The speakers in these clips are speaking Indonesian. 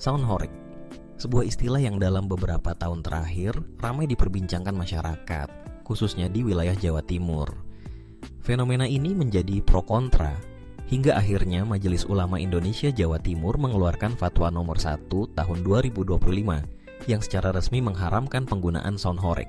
Soundhoreg, sebuah istilah yang dalam beberapa tahun terakhir ramai diperbincangkan masyarakat, khususnya di wilayah Jawa Timur. Fenomena ini menjadi pro kontra, hingga akhirnya Majelis Ulama Indonesia Jawa Timur mengeluarkan Fatwa nomor 1 tahun 2025 yang secara resmi mengharamkan penggunaan soundhoreg.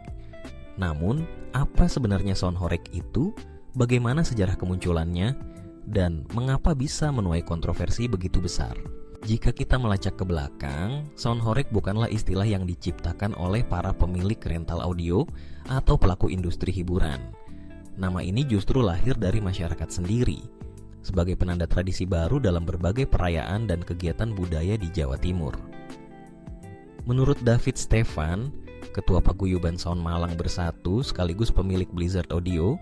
Namun, apa sebenarnya soundhoreg itu? Bagaimana sejarah kemunculannya? Dan mengapa bisa menuai kontroversi begitu besar? Jika kita melacak ke belakang, soundhoreg bukanlah istilah yang diciptakan oleh para pemilik rental audio atau pelaku industri hiburan. Nama ini justru lahir dari masyarakat sendiri, sebagai penanda tradisi baru dalam berbagai perayaan dan kegiatan budaya di Jawa Timur. Menurut David Stefan, Ketua Paguyuban Sound Malang Bersatu sekaligus pemilik Blizzard Audio,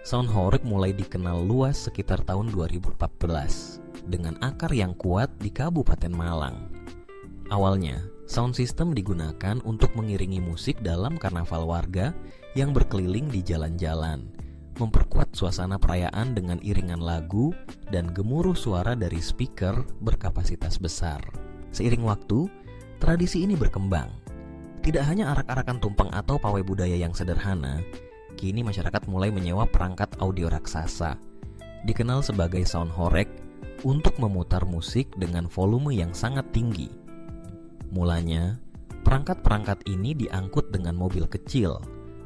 soundhoreg mulai dikenal luas sekitar tahun 2014 dengan akar yang kuat di Kabupaten Malang. Awalnya, sound system digunakan untuk mengiringi musik dalam karnaval warga yang berkeliling di jalan-jalan, memperkuat suasana perayaan dengan iringan lagu dan gemuruh suara dari speaker berkapasitas besar. Seiring waktu, tradisi ini berkembang. Tidak hanya arak-arakan tumpeng atau pawai budaya yang sederhana, kini masyarakat mulai menyewa perangkat audio raksasa, dikenal sebagai soundhoreg, untuk memutar musik dengan volume yang sangat tinggi. Mulanya, perangkat-perangkat ini diangkut dengan mobil kecil,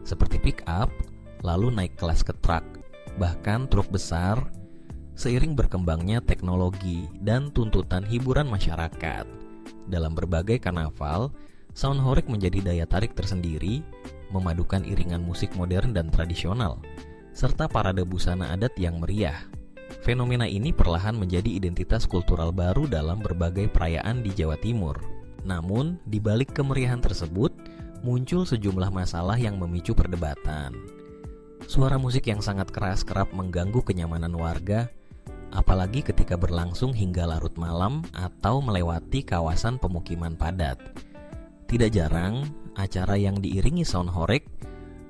seperti pick-up, lalu naik kelas ke truk, bahkan truk besar, seiring berkembangnya teknologi dan tuntutan hiburan masyarakat. Dalam berbagai karnaval, soundhoreg menjadi daya tarik tersendiri, memadukan iringan musik modern dan tradisional, serta parade busana adat yang meriah. Fenomena ini perlahan menjadi identitas kultural baru dalam berbagai perayaan di Jawa Timur. Namun, di balik kemeriahan tersebut, muncul sejumlah masalah yang memicu perdebatan. Suara musik yang sangat keras kerap mengganggu kenyamanan warga, apalagi ketika berlangsung hingga larut malam atau melewati kawasan pemukiman padat. Tidak jarang, acara yang diiringi soundhoreg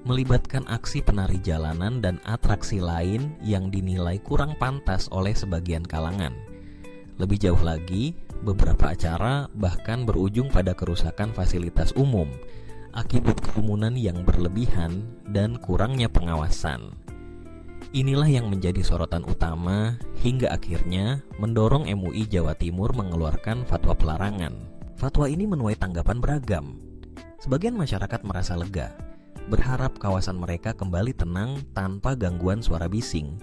melibatkan aksi penari jalanan dan atraksi lain yang dinilai kurang pantas oleh sebagian kalangan. Lebih jauh lagi, beberapa acara bahkan berujung pada kerusakan fasilitas umum akibat kerumunan yang berlebihan dan kurangnya pengawasan. Inilah yang menjadi sorotan utama hingga akhirnya mendorong MUI Jawa Timur mengeluarkan fatwa pelarangan. Fatwa ini menuai tanggapan beragam. Sebagian masyarakat merasa lega, berharap kawasan mereka kembali tenang tanpa gangguan suara bising.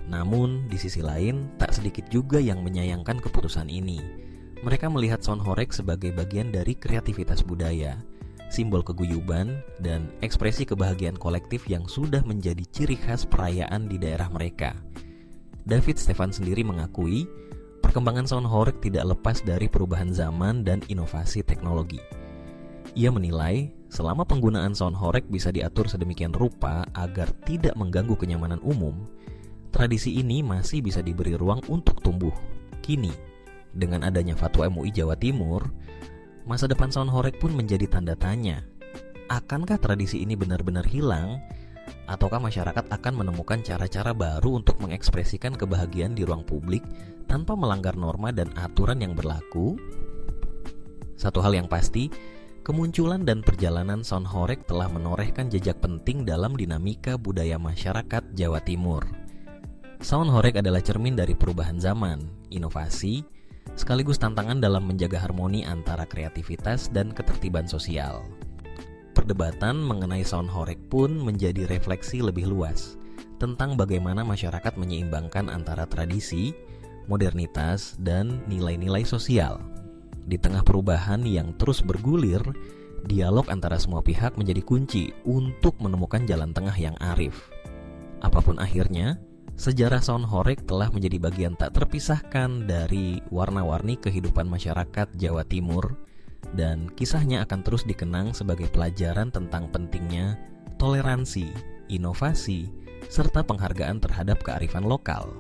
Namun, di sisi lain, tak sedikit juga yang menyayangkan keputusan ini. Mereka melihat soundhoreg sebagai bagian dari kreativitas budaya, simbol keguyuban, dan ekspresi kebahagiaan kolektif yang sudah menjadi ciri khas perayaan di daerah mereka. David Stefan sendiri mengakui, perkembangan soundhoreg tidak lepas dari perubahan zaman dan inovasi teknologi. Ia menilai, selama penggunaan soundhoreg bisa diatur sedemikian rupa agar tidak mengganggu kenyamanan umum, tradisi ini masih bisa diberi ruang untuk tumbuh. Kini, dengan adanya fatwa MUI Jawa Timur, masa depan soundhoreg pun menjadi tanda tanya. Akankah tradisi ini benar-benar hilang? Ataukah masyarakat akan menemukan cara-cara baru untuk mengekspresikan kebahagiaan di ruang publik tanpa melanggar norma dan aturan yang berlaku? Satu hal yang pasti, kemunculan dan perjalanan soundhoreg telah menorehkan jejak penting dalam dinamika budaya masyarakat Jawa Timur. Soundhoreg adalah cermin dari perubahan zaman, inovasi, sekaligus tantangan dalam menjaga harmoni antara kreativitas dan ketertiban sosial. Perdebatan mengenai soundhoreg pun menjadi refleksi lebih luas tentang bagaimana masyarakat menyeimbangkan antara tradisi, modernitas, dan nilai-nilai sosial. Di tengah perubahan yang terus bergulir, dialog antara semua pihak menjadi kunci untuk menemukan jalan tengah yang arif. Apapun akhirnya, sejarah soundhoreg telah menjadi bagian tak terpisahkan dari warna-warni kehidupan masyarakat Jawa Timur, dan kisahnya akan terus dikenang sebagai pelajaran tentang pentingnya toleransi, inovasi, serta penghargaan terhadap kearifan lokal.